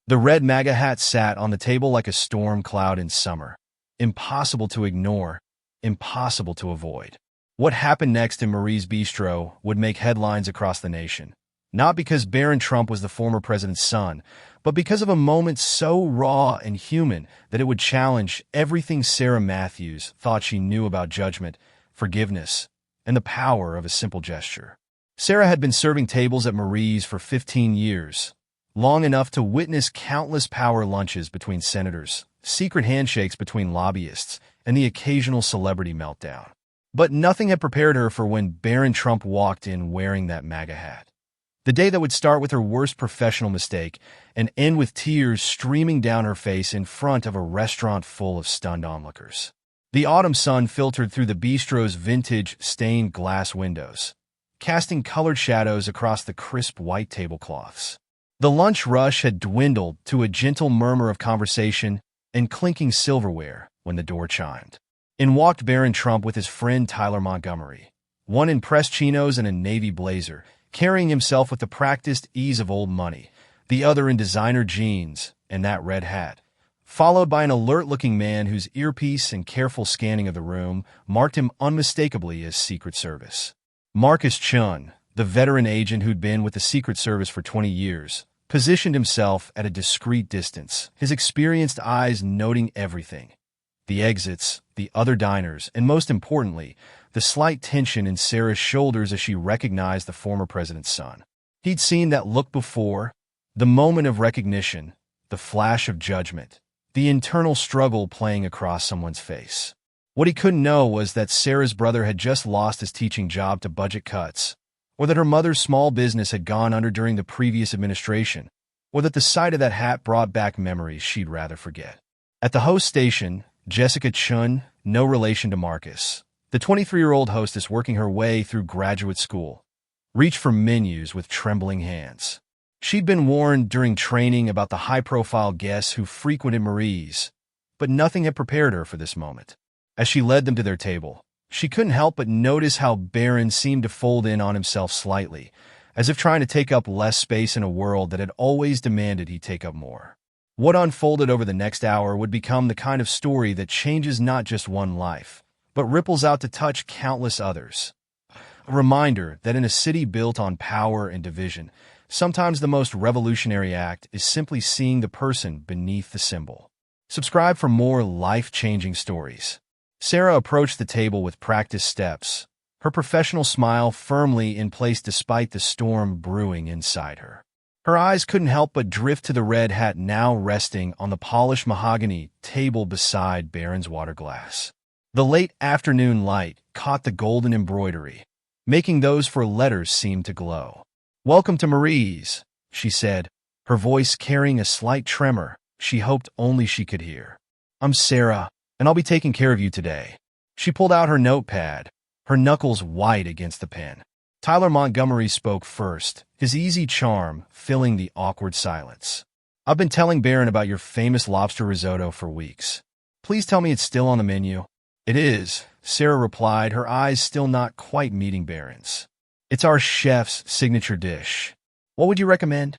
The red MAGA hat sat on the table like a storm cloud in summer. Impossible to ignore, impossible to avoid. What happened next in Marie's bistro would make headlines across the nation. Not because Barron Trump was the former president's son, but because of a moment so raw and human that it would challenge everything Sarah Matthews thought she knew about judgment, forgiveness, and the power of a simple gesture. Sarah had been serving tables at Marie's for 15 years, long enough to witness countless power lunches between senators, secret handshakes between lobbyists, and the occasional celebrity meltdown. But nothing had prepared her for when Barron Trump walked in wearing that MAGA hat. The day that would start with her worst professional mistake and end with tears streaming down her face in front of a restaurant full of stunned onlookers. The autumn sun filtered through the bistro's vintage, stained glass windows, casting colored shadows across the crisp white tablecloths. The lunch rush had dwindled to a gentle murmur of conversation and clinking silverware when the door chimed. In walked Barron Trump with his friend Tyler Montgomery, one in pressed chinos and a navy blazer, carrying himself with the practiced ease of old money, the other in designer jeans and that red hat, followed by an alert-looking man whose earpiece and careful scanning of the room marked him unmistakably as Secret Service. Marcus Chun, the veteran agent who'd been with the Secret Service for 20 years, positioned himself at a discreet distance, his experienced eyes noting everything. The exits, the other diners, and most importantly, the slight tension in Sarah's shoulders as she recognized the former president's son. He'd seen that look before, the moment of recognition, the flash of judgment, the internal struggle playing across someone's face. What he couldn't know was that Sarah's brother had just lost his teaching job to budget cuts, or that her mother's small business had gone under during the previous administration, or that the sight of that hat brought back memories she'd rather forget. At the host station, Jessica Chun, no relation to Marcus, the 23-year-old hostess working her way through graduate school, reached for menus with trembling hands. She'd been warned during training about the high-profile guests who frequented Marie's, but nothing had prepared her for this moment. As she led them to their table, she couldn't help but notice how Barron seemed to fold in on himself slightly, as if trying to take up less space in a world that had always demanded he take up more. What unfolded over the next hour would become the kind of story that changes not just one life, but ripples out to touch countless others. A reminder that in a city built on power and division, sometimes the most revolutionary act is simply seeing the person beneath the symbol. Subscribe for more life-changing stories. Sarah approached the table with practiced steps, her professional smile firmly in place despite the storm brewing inside her. Her eyes couldn't help but drift to the red hat now resting on the polished mahogany table beside Barron's water glass. The late afternoon light caught the golden embroidery, making those four letters seem to glow. "Welcome to Marie's," she said, her voice carrying a slight tremor she hoped only she could hear. "I'm Sarah, and I'll be taking care of you today." She pulled out her notepad, her knuckles white against the pen. Tyler Montgomery spoke first, his easy charm filling the awkward silence. "I've been telling Barron about your famous lobster risotto for weeks. Please tell me it's still on the menu." "It is," Sarah replied, her eyes still not quite meeting Barron's. "It's our chef's signature dish. What would you recommend?"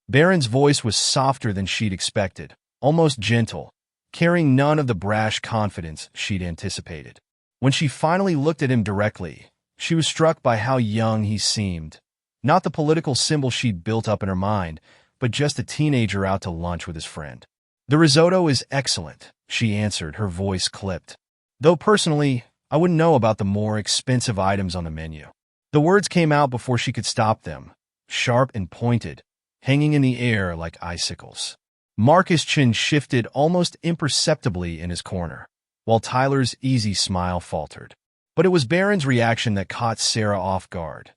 Barron's voice was softer than she'd expected, almost gentle, carrying none of the brash confidence she'd anticipated. When she finally looked at him directly, she was struck by how young he seemed. Not the political symbol she'd built up in her mind, but just a teenager out to lunch with his friend. "The risotto is excellent," she answered, her voice clipped. "Though personally, I wouldn't know about the more expensive items on the menu." The words came out before she could stop them, sharp and pointed, hanging in the air like icicles. Marcus' chin shifted almost imperceptibly in his corner, while Tyler's easy smile faltered. But it was Barron's reaction that caught Sarah off guard.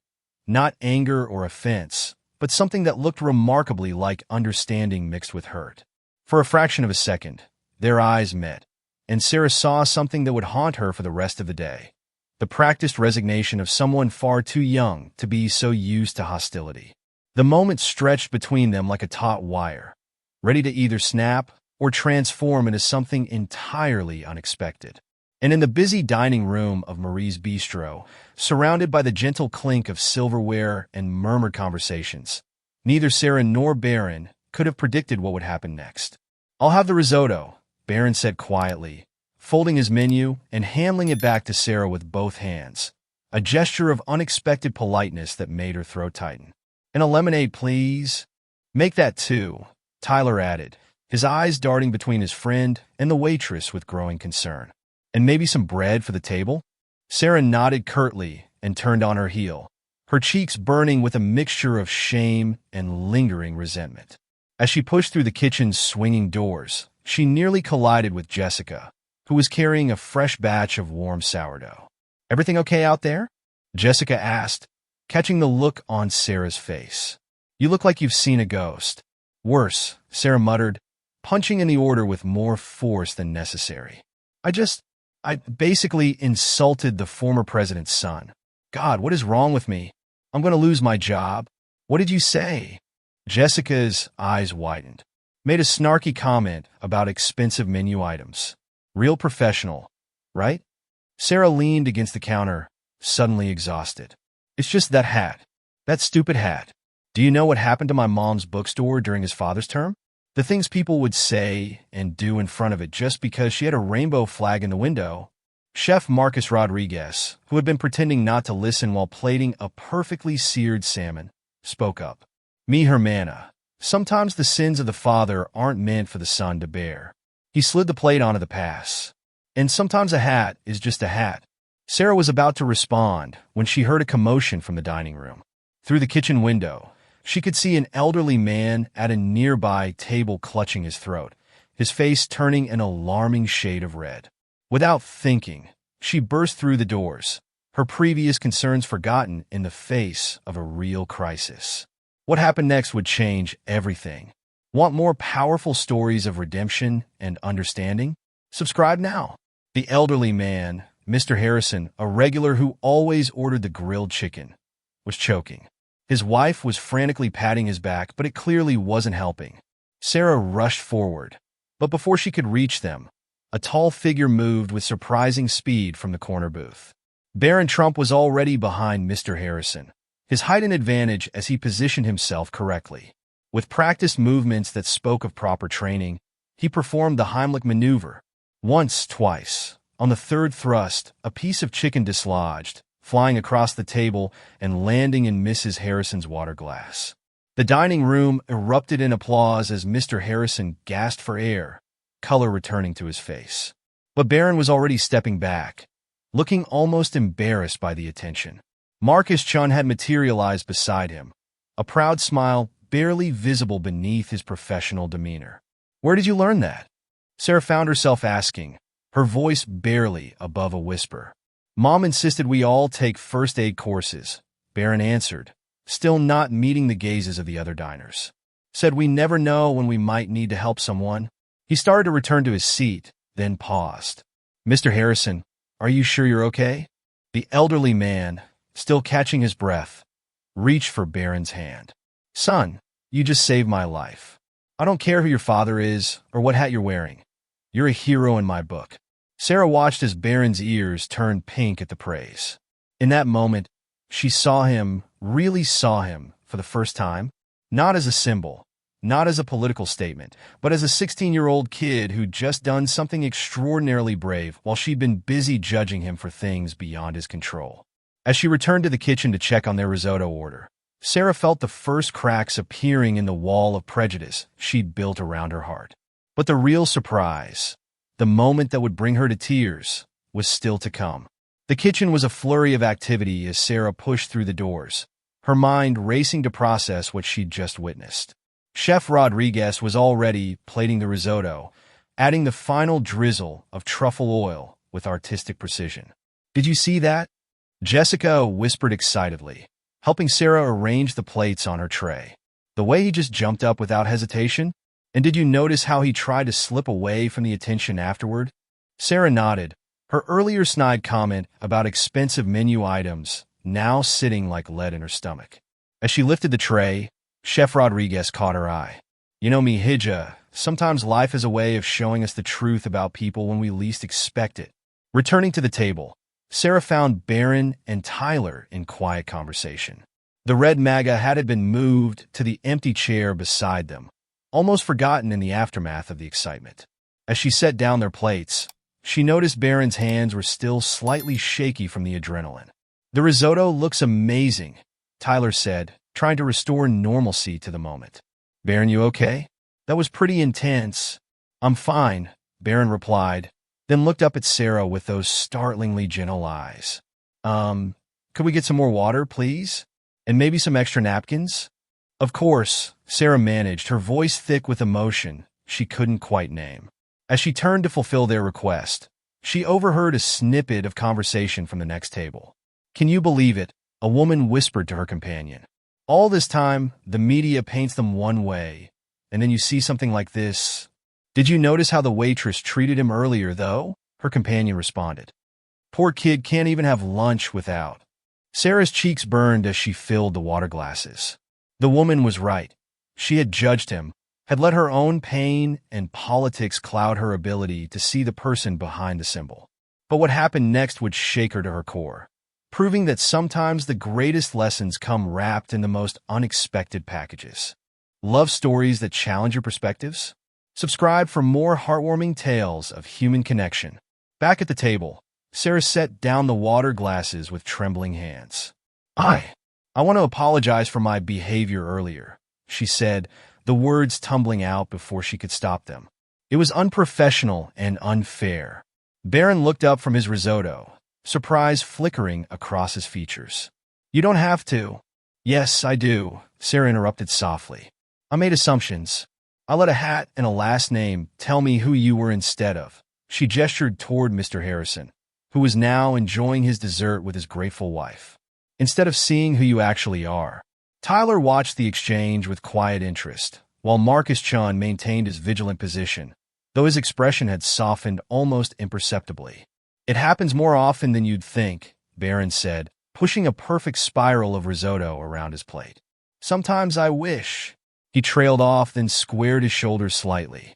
Not anger or offense, but something that looked remarkably like understanding mixed with hurt. For a fraction of a second, their eyes met, and Sarah saw something that would haunt her for the rest of the day. The practiced resignation of someone far too young to be so used to hostility. The moment stretched between them like a taut wire, ready to either snap or transform into something entirely unexpected. And in the busy dining room of Marie's bistro, surrounded by the gentle clink of silverware and murmured conversations, neither Sarah nor Barron could have predicted what would happen next. "I'll have the risotto," Barron said quietly, folding his menu and handing it back to Sarah with both hands, a gesture of unexpected politeness that made her throat tighten. "And a lemonade, please." "Make that too," Tyler added, his eyes darting between his friend and the waitress with growing concern. "And maybe some bread for the table?" Sarah nodded curtly and turned on her heel, her cheeks burning with a mixture of shame and lingering resentment. As she pushed through the kitchen's swinging doors, she nearly collided with Jessica, who was carrying a fresh batch of warm sourdough. "Everything okay out there?" Jessica asked, catching the look on Sarah's face. "You look like you've seen a ghost." "Worse," Sarah muttered, punching in the order with more force than necessary. I basically insulted the former president's son. God, what is wrong with me? I'm going to lose my job." "What did you say?" Jessica's eyes widened. "Made a snarky comment about expensive menu items. Real professional, right?" Sarah leaned against the counter, suddenly exhausted. "It's just that hat. That stupid hat. Do you know what happened to my mom's bookstore during his father's term? The things people would say and do in front of it just because she had a rainbow flag in the window." Chef Marcus Rodriguez, who had been pretending not to listen while plating a perfectly seared salmon, spoke up. "Mi hermana, sometimes the sins of the father aren't meant for the son to bear." He slid the plate onto the pass. "And sometimes a hat is just a hat." Sarah was about to respond when she heard a commotion from the dining room. Through the kitchen window, she could see an elderly man at a nearby table clutching his throat, his face turning an alarming shade of red. Without thinking, she burst through the doors, her previous concerns forgotten in the face of a real crisis. What happened next would change everything. Want more powerful stories of redemption and understanding? Subscribe now. The elderly man, Mr. Harrison, a regular who always ordered the grilled chicken, was choking. His wife was frantically patting his back, but it clearly wasn't helping. Sarah rushed forward, but before she could reach them, a tall figure moved with surprising speed from the corner booth. Barron Trump was already behind Mr. Harrison, his height an advantage as he positioned himself correctly. With practiced movements that spoke of proper training, he performed the Heimlich maneuver. Once, twice. On the third thrust, a piece of chicken dislodged, flying across the table and landing in Mrs. Harrison's water glass. The dining room erupted in applause as Mr. Harrison gasped for air, color returning to his face. But Barron was already stepping back, looking almost embarrassed by the attention. Marcus Chun had materialized beside him, a proud smile barely visible beneath his professional demeanor. "Where did you learn that?" Sarah found herself asking, her voice barely above a whisper. "Mom insisted we all take first aid courses," Barron answered, still not meeting the gazes of the other diners. "Said we never know when we might need to help someone." He started to return to his seat, then paused. "Mr. Harrison, are you sure you're okay?" The elderly man, still catching his breath, reached for Barron's hand. "Son, you just saved my life. I don't care who your father is or what hat you're wearing. You're a hero in my book." Sarah watched as Barron's ears turned pink at the praise. In that moment, she saw him, really saw him, for the first time, not as a symbol, not as a political statement, but as a 16-year-old kid who'd just done something extraordinarily brave while she'd been busy judging him for things beyond his control. As she returned to the kitchen to check on their risotto order, Sarah felt the first cracks appearing in the wall of prejudice she'd built around her heart. But the real surprise, the moment that would bring her to tears, was still to come. The kitchen was a flurry of activity as Sarah pushed through the doors, her mind racing to process what she'd just witnessed. Chef Rodriguez was already plating the risotto, adding the final drizzle of truffle oil with artistic precision. "Did you see that?" Jessica whispered excitedly, helping Sarah arrange the plates on her tray. "The way he just jumped up without hesitation? And did you notice how he tried to slip away from the attention afterward?" Sarah nodded, her earlier snide comment about expensive menu items now sitting like lead in her stomach. As she lifted the tray, Chef Rodriguez caught her eye. "You know me, Hija, sometimes life is a way of showing us the truth about people when we least expect it." Returning to the table, Sarah found Barron and Tyler in quiet conversation. The red MAGA hat had been moved to the empty chair beside them, almost forgotten in the aftermath of the excitement. As she set down their plates, she noticed Barron's hands were still slightly shaky from the adrenaline. "The risotto looks amazing," Tyler said, trying to restore normalcy to the moment. "Barron, you okay? That was pretty intense." "I'm fine," Barron replied, then looked up at Sarah with those startlingly gentle eyes. Could we get some more water, please? And maybe some extra napkins?" "Of course," Sarah managed, her voice thick with emotion she couldn't quite name. As she turned to fulfill their request, she overheard a snippet of conversation from the next table. "Can you believe it?" a woman whispered to her companion. "All this time, the media paints them one way, and then you see something like this." "Did you notice how the waitress treated him earlier, though?" her companion responded. "Poor kid can't even have lunch without." Sarah's cheeks burned as she filled the water glasses. The woman was right. She had judged him, had let her own pain and politics cloud her ability to see the person behind the symbol. But what happened next would shake her to her core, proving that sometimes the greatest lessons come wrapped in the most unexpected packages. Love stories that challenge your perspectives? Subscribe for more heartwarming tales of human connection. Back at the table, Sarah set down the water glasses with trembling hands. I want to apologize for my behavior earlier," she said, the words tumbling out before she could stop them. "It was unprofessional and unfair." Barron looked up from his risotto, surprise flickering across his features. "You don't have to." "Yes, I do," Sarah interrupted softly. "I made assumptions. I let a hat and a last name tell me who you were instead of." She gestured toward Mr. Harrison, who was now enjoying his dessert with his grateful wife. "Instead of seeing who you actually are." Tyler watched the exchange with quiet interest, while Marcus Chun maintained his vigilant position, though his expression had softened almost imperceptibly. "It happens more often than you'd think," Barron said, pushing a perfect spiral of risotto around his plate. "Sometimes I wish—" He trailed off, then squared his shoulders slightly.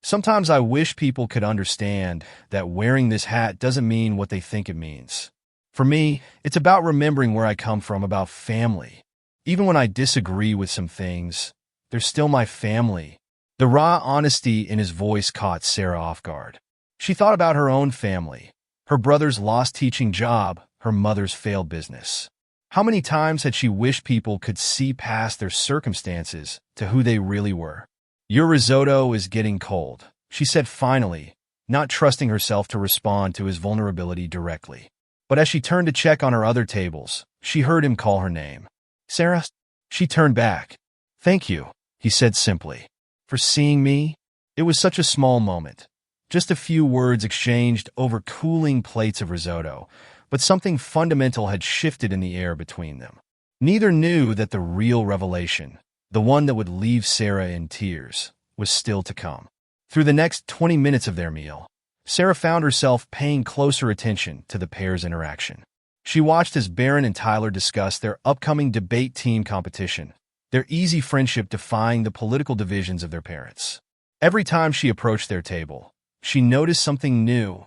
"Sometimes I wish people could understand that wearing this hat doesn't mean what they think it means. For me, it's about remembering where I come from, about family. Even when I disagree with some things, they're still my family." The raw honesty in his voice caught Sarah off guard. She thought about her own family, her brother's lost teaching job, her mother's failed business. How many times had she wished people could see past their circumstances to who they really were? "Your risotto is getting cold," she said finally, not trusting herself to respond to his vulnerability directly. But as she turned to check on her other tables, she heard him call her name. "Sarah?" She turned back. "Thank you," he said simply, "for seeing me." It was such a small moment, just a few words exchanged over cooling plates of risotto, but something fundamental had shifted in the air between them. Neither knew that the real revelation, the one that would leave Sarah in tears, was still to come. Through the next 20 minutes of their meal, Sarah found herself paying closer attention to the pair's interaction. She watched as Barron and Tyler discussed their upcoming debate team competition, their easy friendship defying the political divisions of their parents. Every time she approached their table, she noticed something new.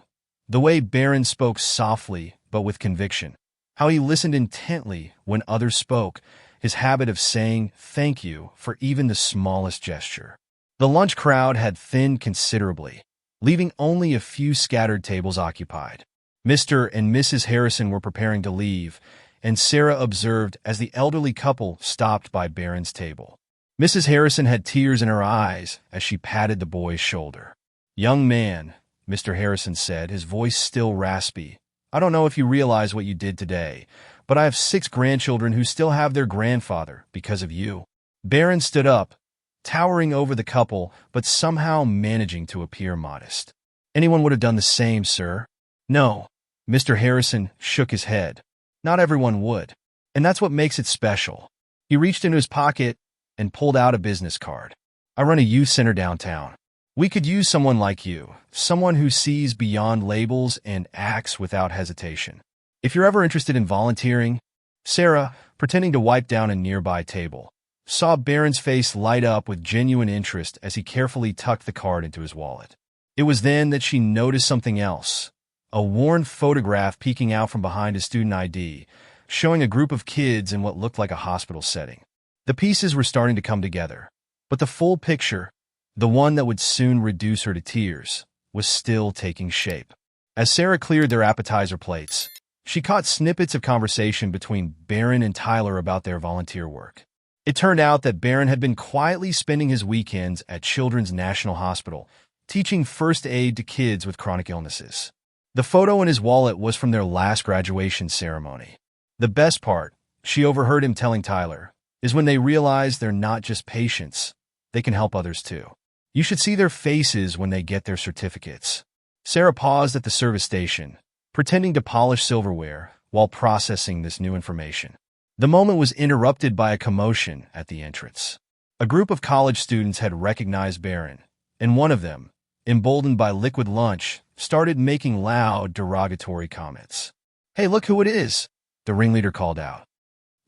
The way Barron spoke softly but with conviction, how he listened intently when others spoke, his habit of saying thank you for even the smallest gesture. The lunch crowd had thinned considerably, leaving only a few scattered tables occupied. Mr. and Mrs. Harrison were preparing to leave, and Sarah observed as the elderly couple stopped by Barron's table. Mrs. Harrison had tears in her eyes as she patted the boy's shoulder. "Young man," Mr. Harrison said, his voice still raspy, "I don't know if you realize what you did today, but I have 6 grandchildren who still have their grandfather because of you." Barron stood up, towering over the couple, but somehow managing to appear modest. "Anyone would have done the same, sir." "No." Mr. Harrison shook his head. "Not everyone would. And that's what makes it special." He reached into his pocket and pulled out a business card. "I run a youth center downtown. We could use someone like you, someone who sees beyond labels and acts without hesitation. If you're ever interested in volunteering." Sarah, pretending to wipe down a nearby table, saw Barron's face light up with genuine interest as he carefully tucked the card into his wallet. It was then that she noticed something else. A worn photograph peeking out from behind his student ID, showing a group of kids in what looked like a hospital setting. The pieces were starting to come together, But the full picture, the one that would soon reduce her to tears, was still taking shape. As Sarah cleared their appetizer plates, she caught snippets of conversation between Barron and Tyler about their volunteer work. It turned out that Barron had been quietly spending his weekends at Children's National Hospital, teaching first aid to kids with chronic illnesses. The photo in his wallet was from their last graduation ceremony. The best part, she overheard him telling Tyler, is when they realize they're not just patients, they can help others too. You should see their faces when they get their certificates. Sarah paused at the service station, pretending to polish silverware while processing this new information. The moment was interrupted by a commotion at the entrance. A group of college students had recognized Barron, and one of them, emboldened by liquid lunch, started making loud, derogatory comments. "Hey, look who it is," the ringleader called out.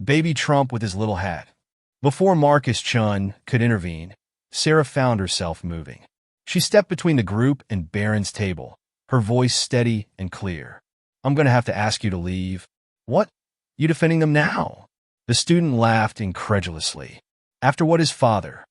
"Baby Trump with his little hat." Before Marcus Chun could intervene, Sarah found herself moving. She stepped between the group and Barron's table, her voice steady and clear. "I'm going to have to ask you to leave." "What? You defending them now?" The student laughed incredulously. "After what his father?"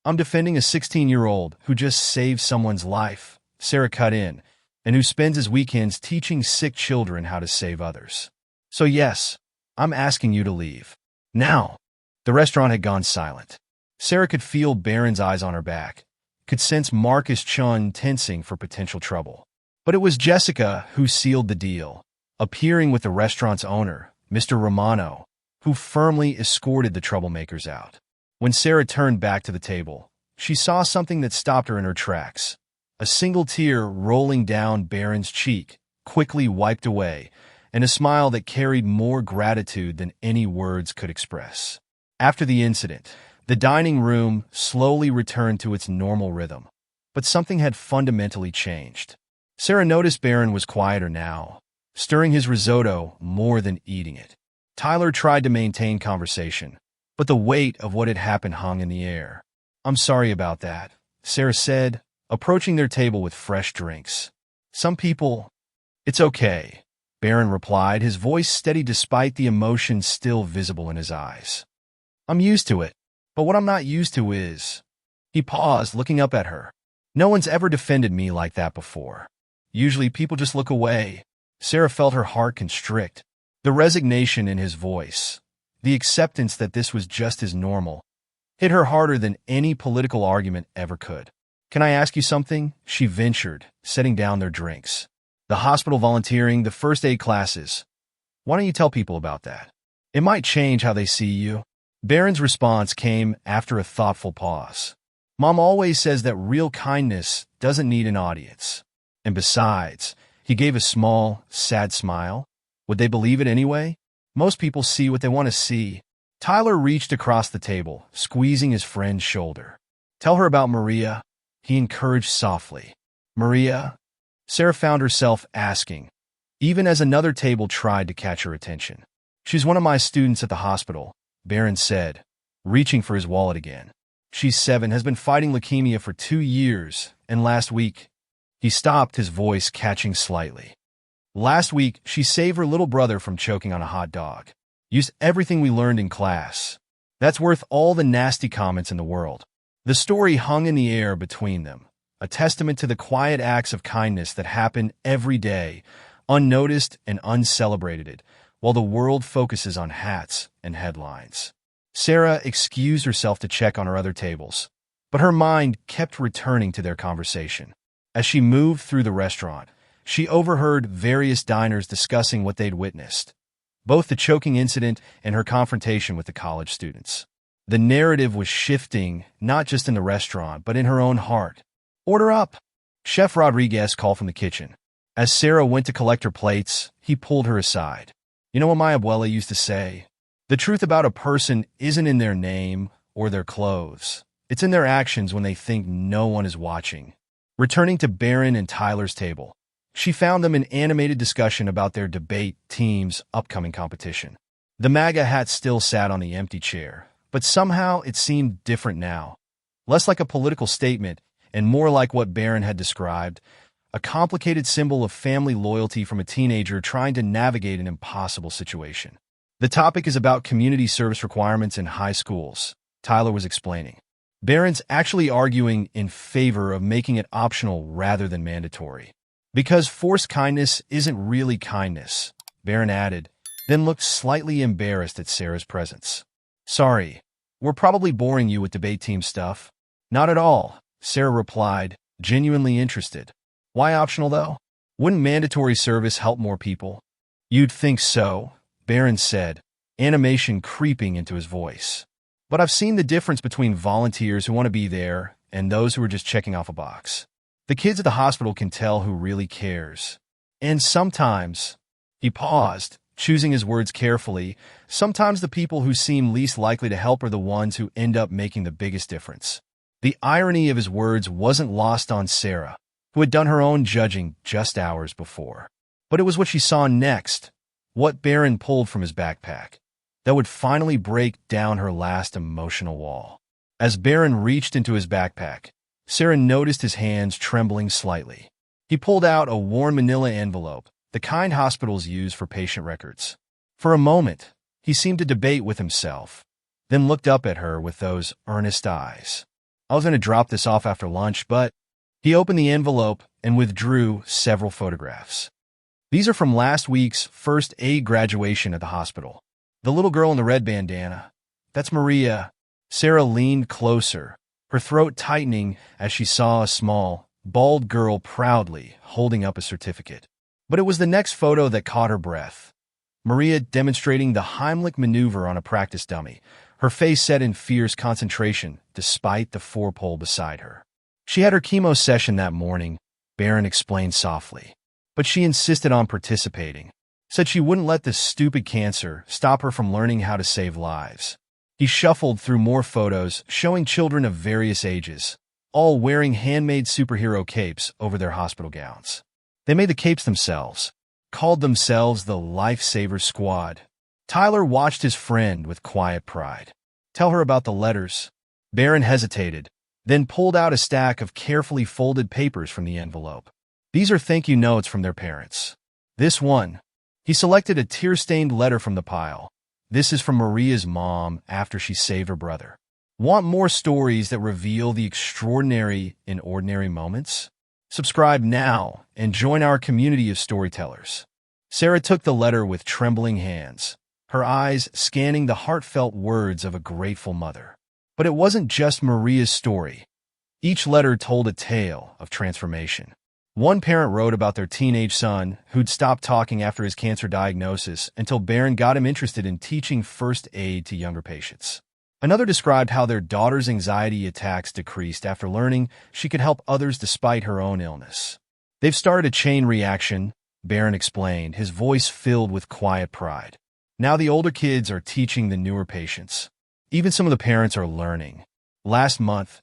"I'm defending a 16-year-old who just saved someone's life," Sarah cut in, "and who spends his weekends teaching sick children how to save others. So yes, I'm asking you to leave. Now." The restaurant had gone silent. Sarah could feel Barron's eyes on her back, could sense Marcus Chun tensing for potential trouble. But it was Jessica who sealed the deal, appearing with the restaurant's owner, Mr. Romano, who firmly escorted the troublemakers out. When Sarah turned back to the table, she saw something that stopped her in her tracks. A single tear rolling down Barron's cheek, quickly wiped away, and a smile that carried more gratitude than any words could express. After the incident, the dining room slowly returned to its normal rhythm, but something had fundamentally changed. Sarah noticed Barron was quieter now, stirring his risotto more than eating it. Tyler tried to maintain conversation, but the weight of what had happened hung in the air. "I'm sorry about that," Sarah said, approaching their table with fresh drinks. "Some people—" "It's okay," Barron replied, his voice steady despite the emotion still visible in his eyes. "I'm used to it, but what I'm not used to is—" He paused, looking up at her. "No one's ever defended me like that before. Usually people just look away." Sarah felt her heart constrict. The resignation in his voice, the acceptance that this was just as normal, hit her harder than any political argument ever could. "Can I ask you something?" she ventured, setting down their drinks. "The hospital volunteering, the first aid classes. Why don't you tell people about that? It might change how they see you." Barron's response came after a thoughtful pause. "Mom always says that real kindness doesn't need an audience. And besides," he gave a small, sad smile, "would they believe it anyway? Most people see what they want to see." Tyler reached across the table, squeezing his friend's shoulder. "Tell her about Maria," he encouraged softly. "Maria?" Sarah found herself asking, even as another table tried to catch her attention. "She's one of my students at the hospital," Barron said, reaching for his wallet again. "She's 7, has been fighting leukemia for 2 years, and last week—" He stopped, his voice catching slightly. "Last week, she saved her little brother from choking on a hot dog. Used everything we learned in class. That's worth all the nasty comments in the world." The story hung in the air between them, a testament to the quiet acts of kindness that happen every day, unnoticed and uncelebrated, while the world focuses on hats and headlines. Sarah excused herself to check on her other tables, but her mind kept returning to their conversation. As she moved through the restaurant, she overheard various diners discussing what they'd witnessed, both the choking incident and her confrontation with the college students. The narrative was shifting, not just in the restaurant, but in her own heart. "Order up," Chef Rodriguez called from the kitchen. As Sarah went to collect her plates, he pulled her aside. "You know what my abuela used to say? The truth about a person isn't in their name or their clothes. It's in their actions when they think no one is watching." Returning to Barron and Tyler's table, she found them in animated discussion about their debate team's upcoming competition. The MAGA hat still sat on the empty chair, but somehow it seemed different now. Less like a political statement and more like what Barron had described, a complicated symbol of family loyalty from a teenager trying to navigate an impossible situation. "The topic is about community service requirements in high schools," Tyler was explaining. Barron's actually arguing in favor of making it optional rather than mandatory. Because forced kindness isn't really kindness, Barron added, then looked slightly embarrassed at Sarah's presence. Sorry, we're probably boring you with debate team stuff. Not at all, Sarah replied, genuinely interested. Why optional though? Wouldn't mandatory service help more people? You'd think so, Barron said, animation creeping into his voice. But I've seen the difference between volunteers who want to be there and those who are just checking off a box. The kids at the hospital can tell who really cares. And sometimes, he paused, choosing his words carefully, sometimes the people who seem least likely to help are the ones who end up making the biggest difference. The irony of his words wasn't lost on Sarah, who had done her own judging just hours before. But it was what she saw next, what Barron pulled from his backpack, that would finally break down her last emotional wall. As Barron reached into his backpack, Sarah noticed his hands trembling slightly. He pulled out a worn manila envelope, the kind hospitals use for patient records. For a moment, he seemed to debate with himself, then looked up at her with those earnest eyes. I was going to drop this off after lunch, but he opened the envelope and withdrew several photographs. These are from last week's first aid graduation at the hospital. The little girl in the red bandana, that's Maria. Sarah leaned closer, her throat tightening as she saw a small, bald girl proudly holding up a certificate. But it was the next photo that caught her breath. Maria demonstrating the Heimlich maneuver on a practice dummy, her face set in fierce concentration despite the four-pole beside her. She had her chemo session that morning, Barron explained softly. But she insisted on participating, said she wouldn't let this stupid cancer stop her from learning how to save lives. He shuffled through more photos showing children of various ages, all wearing handmade superhero capes over their hospital gowns. They made the capes themselves, called themselves the Lifesaver Squad. Tyler watched his friend with quiet pride. Tell her about the letters. Barron hesitated, then pulled out a stack of carefully folded papers from the envelope. These are thank you notes from their parents. This one. He selected a tear-stained letter from the pile. This is from Maria's mom after she saved her brother. Want more stories that reveal the extraordinary in ordinary moments? Subscribe now and join our community of storytellers. Sarah took the letter with trembling hands, her eyes scanning the heartfelt words of a grateful mother. But it wasn't just Maria's story. Each letter told a tale of transformation. One parent wrote about their teenage son who'd stopped talking after his cancer diagnosis until Barron got him interested in teaching first aid to younger patients. Another described how their daughter's anxiety attacks decreased after learning she could help others despite her own illness. They've started a chain reaction, Barron explained, his voice filled with quiet pride. Now the older kids are teaching the newer patients. Even some of the parents are learning. Last month,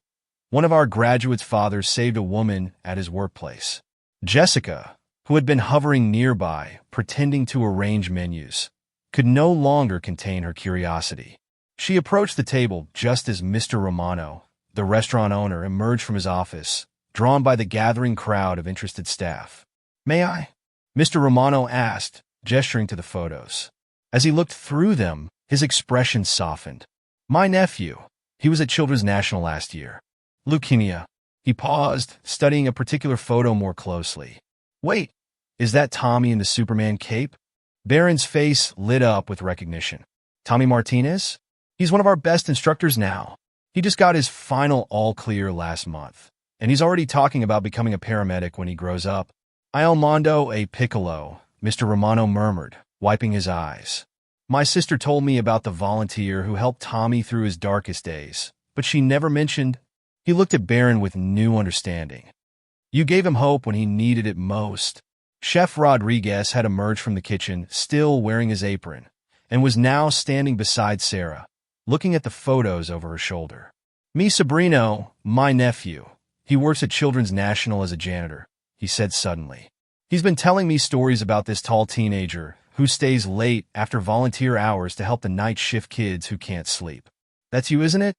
one of our graduates' fathers saved a woman at his workplace. Jessica, who had been hovering nearby, pretending to arrange menus, could no longer contain her curiosity. She approached the table just as Mr. Romano, the restaurant owner, emerged from his office, drawn by the gathering crowd of interested staff. May I? Mr. Romano asked, gesturing to the photos. As he looked through them, his expression softened. My nephew. He was at Children's National last year. Leukemia. He paused, studying a particular photo more closely. Wait, is that Tommy in the Superman cape? Barron's face lit up with recognition. Tommy Martinez? He's one of our best instructors now. He just got his final all-clear last month, and he's already talking about becoming a paramedic when he grows up. Il mondo è piccolo, Mr. Romano murmured, wiping his eyes. My sister told me about the volunteer who helped Tommy through his darkest days, but she never mentioned. He looked at Barron with new understanding. You gave him hope when he needed it most. Chef Rodriguez had emerged from the kitchen, still wearing his apron, and was now standing beside Sarah, looking at the photos over her shoulder. Mi sobrino, my nephew. He works at Children's National as a janitor, he said suddenly. He's been telling me stories about this tall teenager who stays late after volunteer hours to help the night shift kids who can't sleep. That's you, isn't it?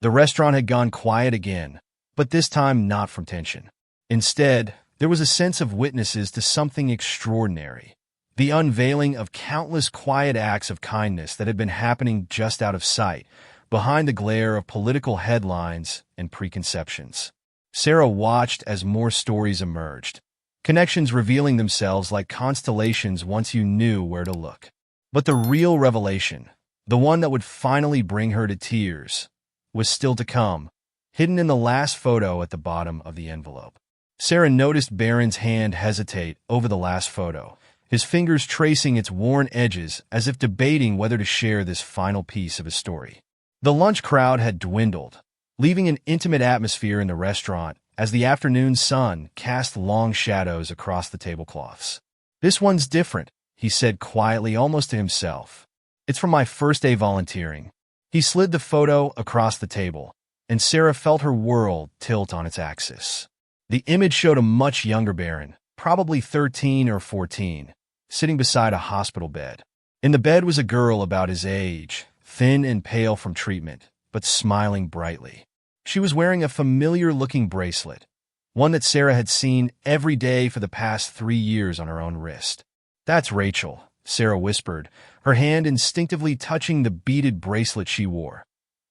The restaurant had gone quiet again, but this time not from tension. Instead, there was a sense of witnesses to something extraordinary, the unveiling of countless quiet acts of kindness that had been happening just out of sight, behind the glare of political headlines and preconceptions. Sarah watched as more stories emerged, connections revealing themselves like constellations once you knew where to look. But the real revelation, the one that would finally bring her to tears, was still to come, hidden in the last photo at the bottom of the envelope. Sarah noticed Barron's hand hesitate over the last photo, his fingers tracing its worn edges as if debating whether to share this final piece of his story. The lunch crowd had dwindled, leaving an intimate atmosphere in the restaurant as the afternoon sun cast long shadows across the tablecloths. "This one's different," he said quietly, almost to himself. "It's from my first day volunteering." He slid the photo across the table, and Sarah felt her world tilt on its axis. The image showed a much younger Barron, probably 13 or 14, sitting beside a hospital bed. In the bed was a girl about his age, thin and pale from treatment, but smiling brightly. She was wearing a familiar-looking bracelet, one that Sarah had seen every day for the past 3 years on her own wrist. "That's Rachel," Sarah whispered, her hand instinctively touching the beaded bracelet she wore,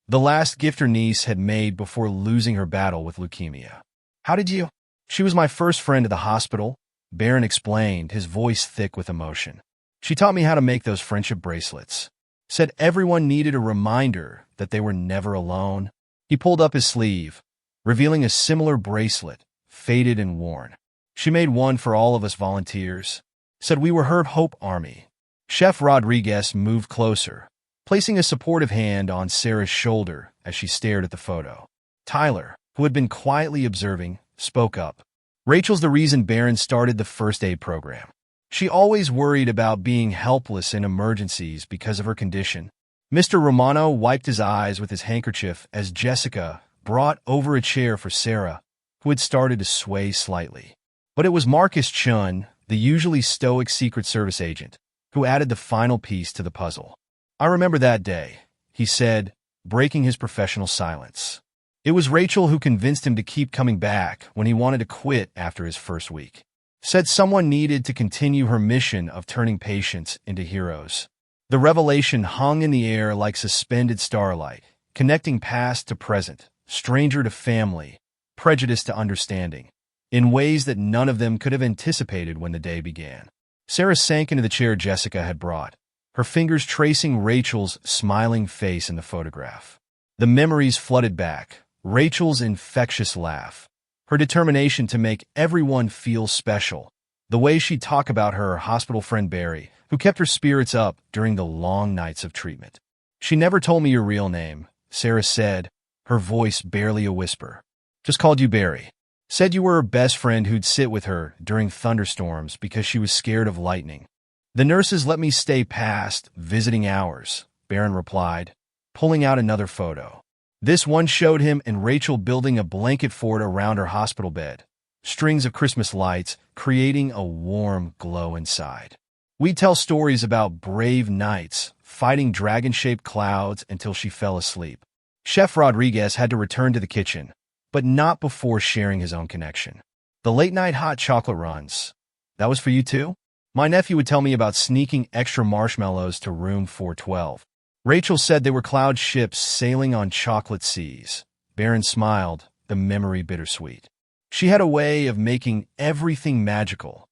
the last gift her niece had made before losing her battle with leukemia. "How did you—" "She was my first friend at the hospital," Barron explained, his voice thick with emotion. "She taught me how to make those friendship bracelets. Said everyone needed a reminder that they were never alone." He pulled up his sleeve, revealing a similar bracelet, faded and worn. "She made one for all of us volunteers. Said we were her Hope Army." Chef Rodriguez moved closer, placing a supportive hand on Sarah's shoulder as she stared at the photo. Tyler, who had been quietly observing, spoke up. "Rachel's the reason Barron started the first aid program. She always worried about being helpless in emergencies because of her condition." Mr. Romano wiped his eyes with his handkerchief as Jessica brought over a chair for Sarah, who had started to sway slightly. But it was Marcus Chun, the usually stoic Secret Service agent, who added the final piece to the puzzle. "I remember that day," he said, breaking his professional silence. "It was Rachel who convinced him to keep coming back when he wanted to quit after his first week. Said someone needed to continue her mission of turning patients into heroes." The revelation hung in the air like suspended starlight, connecting past to present, stranger to family, prejudice to understanding, in ways that none of them could have anticipated when the day began. Sarah sank into the chair Jessica had brought, her fingers tracing Rachel's smiling face in the photograph. The memories flooded back, Rachel's infectious laugh, her determination to make everyone feel special, the way she'd talk about her hospital friend Barry, who kept her spirits up during the long nights of treatment. "She never told me your real name," Sarah said, her voice barely a whisper. "Just called you Barry. Said you were her best friend who'd sit with her during thunderstorms because she was scared of lightning." "The nurses let me stay past visiting hours," Barron replied, pulling out another photo. This one showed him and Rachel building a blanket fort around her hospital bed, strings of Christmas lights creating a warm glow inside. "We'd tell stories about brave knights fighting dragon-shaped clouds until she fell asleep." Chef Rodriguez had to return to the kitchen, but not before sharing his own connection. "The late-night hot chocolate runs. That was for you too? My nephew would tell me about sneaking extra marshmallows to room 412. Rachel said they were cloud ships sailing on chocolate seas." Barron smiled, the memory bittersweet. "She had a way of making everything magical,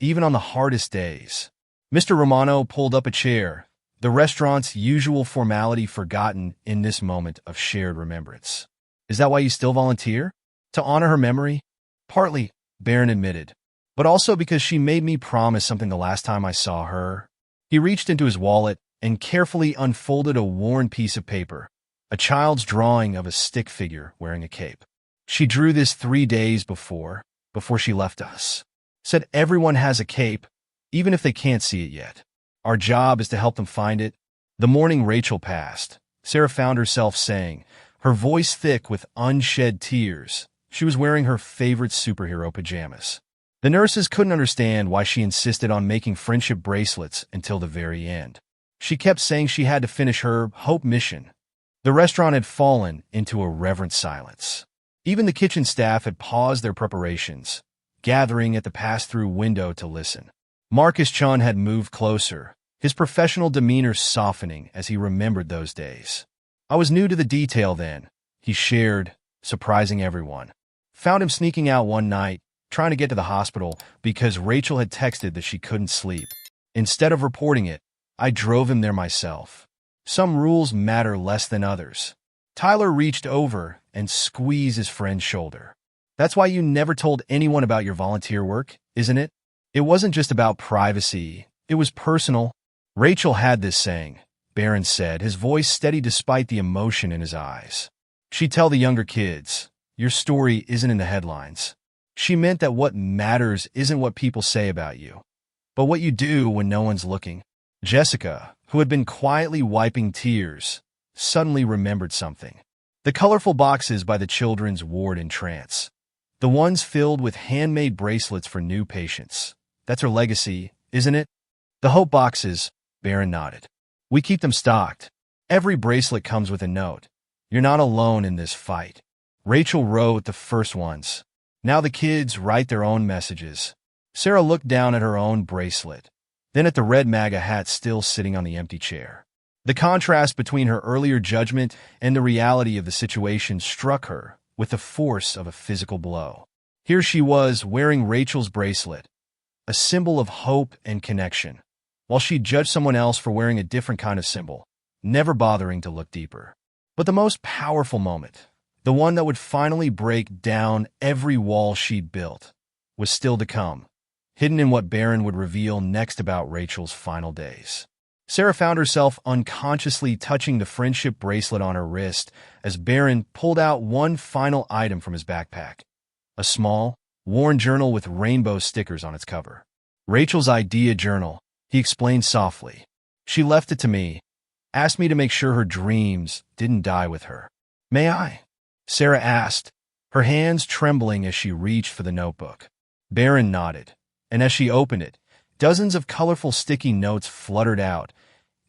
even on the hardest days." Mr. Romano pulled up a chair, the restaurant's usual formality forgotten in this moment of shared remembrance. "Is that why you still volunteer? To honor her memory?" "Partly," Barron admitted, "but also because she made me promise something the last time I saw her." He reached into his wallet and carefully unfolded a worn piece of paper, a child's drawing of a stick figure wearing a cape. "She drew this 3 days before she left us. Said everyone has a cape, even if they can't see it yet. Our job is to help them find it." The morning Rachel passed, Sarah found herself saying, her voice thick with unshed tears, she was wearing her favorite superhero pajamas. The nurses couldn't understand why she insisted on making friendship bracelets until the very end. She kept saying she had to finish her Hope mission. The restaurant had fallen into a reverent silence. Even the kitchen staff had paused their preparations, gathering at the pass-through window to listen. Marcus Chun had moved closer, his professional demeanor softening as he remembered those days. I was new to the detail then, he shared, surprising everyone. Found him sneaking out one night, trying to get to the hospital because Rachel had texted that she couldn't sleep. Instead of reporting it, I drove him there myself. Some rules matter less than others. Tyler reached over and squeezed his friend's shoulder. That's why you never told anyone about your volunteer work, isn't it? It wasn't just about privacy. It was personal. Rachel had this saying, Barron said, his voice steady despite the emotion in his eyes. She'd tell the younger kids, your story isn't in the headlines. She meant that what matters isn't what people say about you, but what you do when no one's looking. Jessica, who had been quietly wiping tears, suddenly remembered something. The colorful boxes by the children's ward in trance. The ones filled with handmade bracelets for new patients. That's her legacy, isn't it? The hope boxes, Barron nodded. We keep them stocked. Every bracelet comes with a note. You're not alone in this fight. Rachel wrote the first ones. Now the kids write their own messages. Sarah looked down at her own bracelet, then at the red MAGA hat still sitting on the empty chair. The contrast between her earlier judgment and the reality of the situation struck her with the force of a physical blow. Here she was wearing Rachel's bracelet, a symbol of hope and connection, while she judged someone else for wearing a different kind of symbol, never bothering to look deeper. But the most powerful moment, the one that would finally break down every wall she'd built, was still to come, hidden in what Barron would reveal next about Rachel's final days. Sarah found herself unconsciously touching the friendship bracelet on her wrist as Barron pulled out one final item from his backpack, a small, worn journal with rainbow stickers on its cover. Rachel's idea journal, he explained softly. She left it to me, asked me to make sure her dreams didn't die with her. May I? Sarah asked, her hands trembling as she reached for the notebook. Barron nodded, and as she opened it, dozens of colorful sticky notes fluttered out,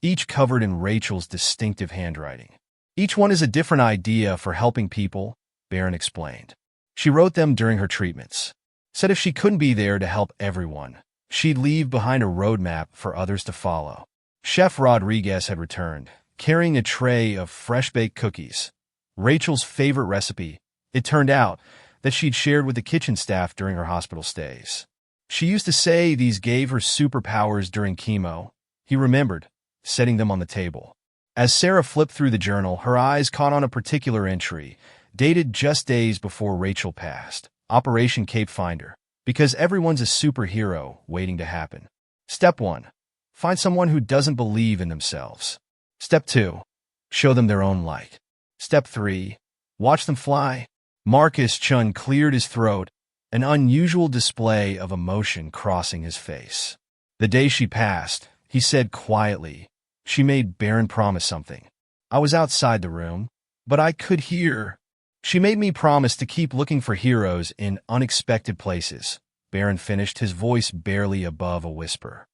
each covered in Rachel's distinctive handwriting. Each one is a different idea for helping people, Barron explained. She wrote them during her treatments. Said if she couldn't be there to help everyone, she'd leave behind a roadmap for others to follow. Chef Rodriguez had returned, carrying a tray of fresh-baked cookies, Rachel's favorite recipe. It turned out that she'd shared with the kitchen staff during her hospital stays. She used to say these gave her superpowers during chemo. He remembered, setting them on the table. As Sarah flipped through the journal, her eyes caught on a particular entry, dated just days before Rachel passed. Operation Cape Finder. Because everyone's a superhero waiting to happen. Step 1. Find someone who doesn't believe in themselves. Step 2. Show them their own light. Step 3. Watch them fly. Marcus Chun cleared his throat, an unusual display of emotion crossing his face. The day she passed, he said quietly, she made Barron promise something. I was outside the room, but I could hear. She made me promise to keep looking for heroes in unexpected places. Barron finished, his voice barely above a whisper.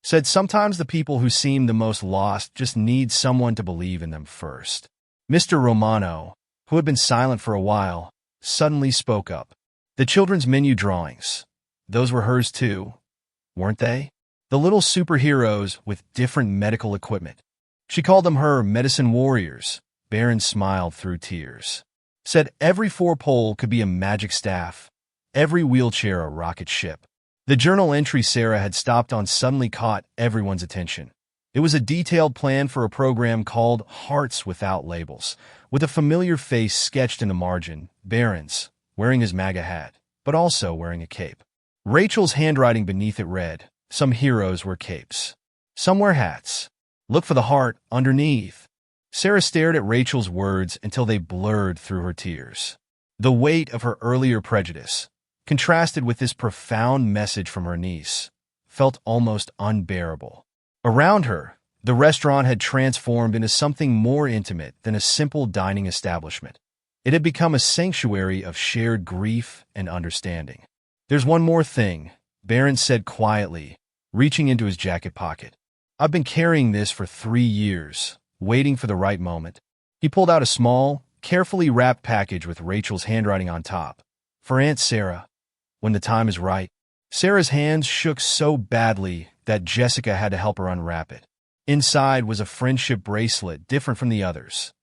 Said sometimes the people who seem the most lost just need someone to believe in them first. Mr. Romano, who had been silent for a while, suddenly spoke up. The children's menu drawings. Those were hers too, weren't they? The little superheroes with different medical equipment. She called them her medicine warriors. Barron smiled through tears. Said every 4-pole could be a magic staff, every wheelchair a rocket ship. The journal entry Sarah had stopped on suddenly caught everyone's attention. It was a detailed plan for a program called Hearts Without Labels, with a familiar face sketched in the margin, Barron's, wearing his MAGA hat, but also wearing a cape. Rachel's handwriting beneath it read, some heroes wear capes. Some wear hats. Look for the heart underneath. Sarah stared at Rachel's words until they blurred through her tears. The weight of her earlier prejudice, contrasted with this profound message from her niece, felt almost unbearable. Around her, the restaurant had transformed into something more intimate than a simple dining establishment. It had become a sanctuary of shared grief and understanding. There's one more thing, Barron said quietly, reaching into his jacket pocket. I've been carrying this for 3 years, waiting for the right moment. He pulled out a small, carefully wrapped package with Rachel's handwriting on top. For Aunt Sarah, when the time is right. Sarah's hands shook so badly that Jessica had to help her unwrap it. Inside was a friendship bracelet different from the others.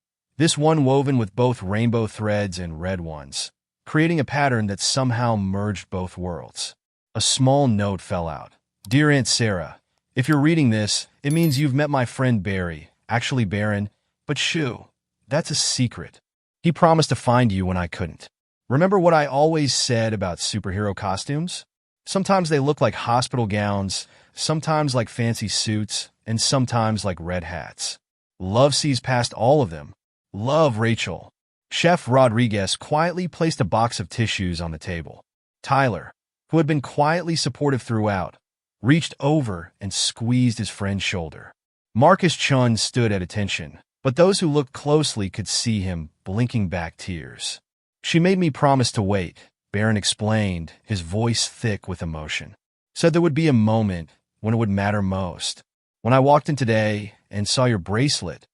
this one woven with both rainbow threads and red ones, creating a pattern that somehow merged both worlds. A small note fell out. Dear Aunt Sarah, if you're reading this, it means you've met my friend Barry, actually Barron, but shoo, that's a secret. He promised to find you when I couldn't. Remember what I always said about superhero costumes? Sometimes they look like hospital gowns, sometimes like fancy suits, and sometimes like red hats. Love sees past all of them. Love, Rachel. Chef Rodriguez quietly placed a box of tissues on the table. Tyler, who had been quietly supportive throughout, reached over and squeezed his friend's shoulder. Marcus Chun stood at attention, but those who looked closely could see him blinking back tears. She made me promise to wait, Barron explained, his voice thick with emotion. Said there would be a moment when it would matter most. When I walked in today and saw your bracelet,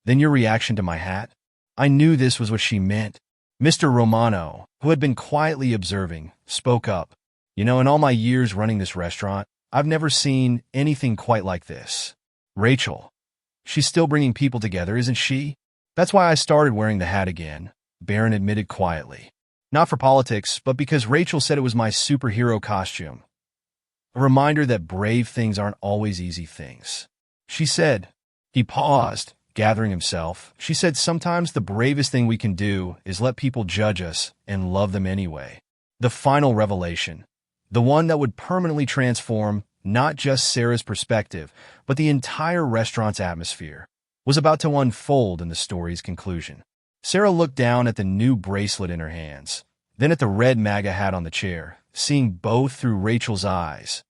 then your reaction to my hat, I knew this was what she meant. Mr. Romano, who had been quietly observing, spoke up. You know, in all my years running this restaurant, I've never seen anything quite like this. Rachel, she's still bringing people together, isn't she? That's why I started wearing the hat again, Barron admitted quietly. Not for politics, but because Rachel said it was my superhero costume. A reminder that brave things aren't always easy things. She said. He paused, gathering himself. She said sometimes the bravest thing we can do is let people judge us and love them anyway. The final revelation, the one that would permanently transform not just Sarah's perspective, but the entire restaurant's atmosphere, was about to unfold in the story's conclusion. Sarah looked down at the new bracelet in her hands, then at the red MAGA hat on the chair, seeing both through Rachel's eyes,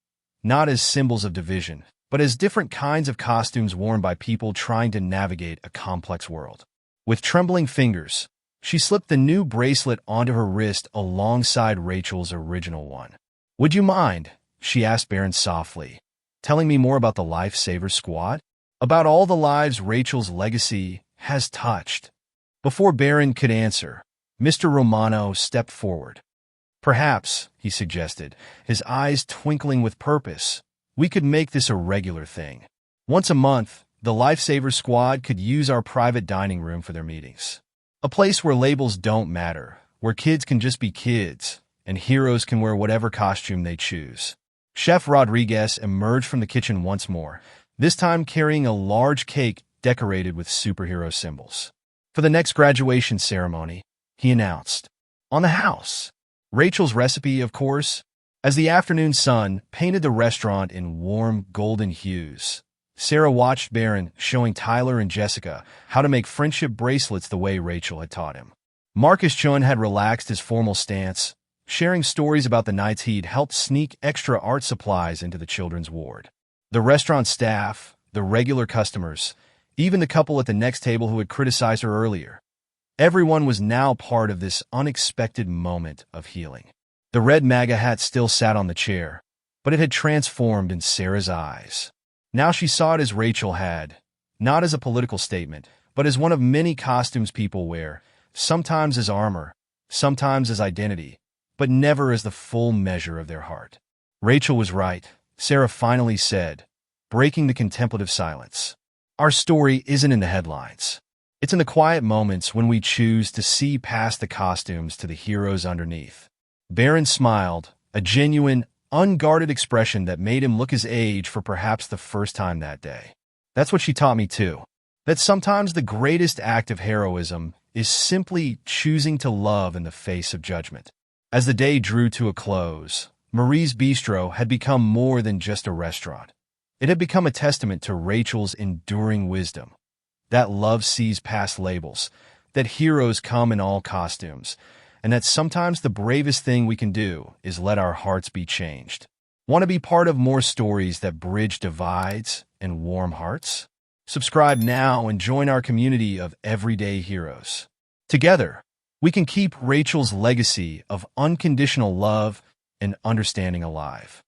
not as symbols of division, but as different kinds of costumes worn by people trying to navigate a complex world. With trembling fingers, she slipped the new bracelet onto her wrist alongside Rachel's original one. Would you mind, she asked Barron softly, telling me more about the Lifesaver Squad? About all the lives Rachel's legacy has touched? Before Barron could answer, Mr. Romano stepped forward. Perhaps, he suggested, his eyes twinkling with purpose, we could make this a regular thing. Once a month, the Lifesaver Squad could use our private dining room for their meetings. A place where labels don't matter, where kids can just be kids, and heroes can wear whatever costume they choose. Chef Rodriguez emerged from the kitchen once more, this time carrying a large cake decorated with superhero symbols. For the next graduation ceremony, he announced, on the house. Rachel's recipe, of course. As the afternoon sun painted the restaurant in warm, golden hues, Sarah watched Barron showing Tyler and Jessica how to make friendship bracelets the way Rachel had taught him. Marcus Chun had relaxed his formal stance, sharing stories about the nights he'd helped sneak extra art supplies into the children's ward. The restaurant staff, the regular customers, even the couple at the next table who had criticized her earlier. Everyone was now part of this unexpected moment of healing. The red MAGA hat still sat on the chair, but it had transformed in Sarah's eyes. Now she saw it as Rachel had, not as a political statement, but as one of many costumes people wear, sometimes as armor, sometimes as identity, but never as the full measure of their heart. Rachel was right, Sarah finally said, breaking the contemplative silence. Our story isn't in the headlines. It's in the quiet moments when we choose to see past the costumes to the heroes underneath. Barron smiled, a genuine, unguarded expression that made him look his age for perhaps the first time that day. That's what she taught me too. That sometimes the greatest act of heroism is simply choosing to love in the face of judgment. As the day drew to a close, Marie's Bistro had become more than just a restaurant. It had become a testament to Rachel's enduring wisdom. That love sees past labels, that heroes come in all costumes, and that sometimes the bravest thing we can do is let our hearts be changed. Want to be part of more stories that bridge divides and warm hearts? Subscribe now and join our community of everyday heroes. Together, we can keep Rachel's legacy of unconditional love and understanding alive.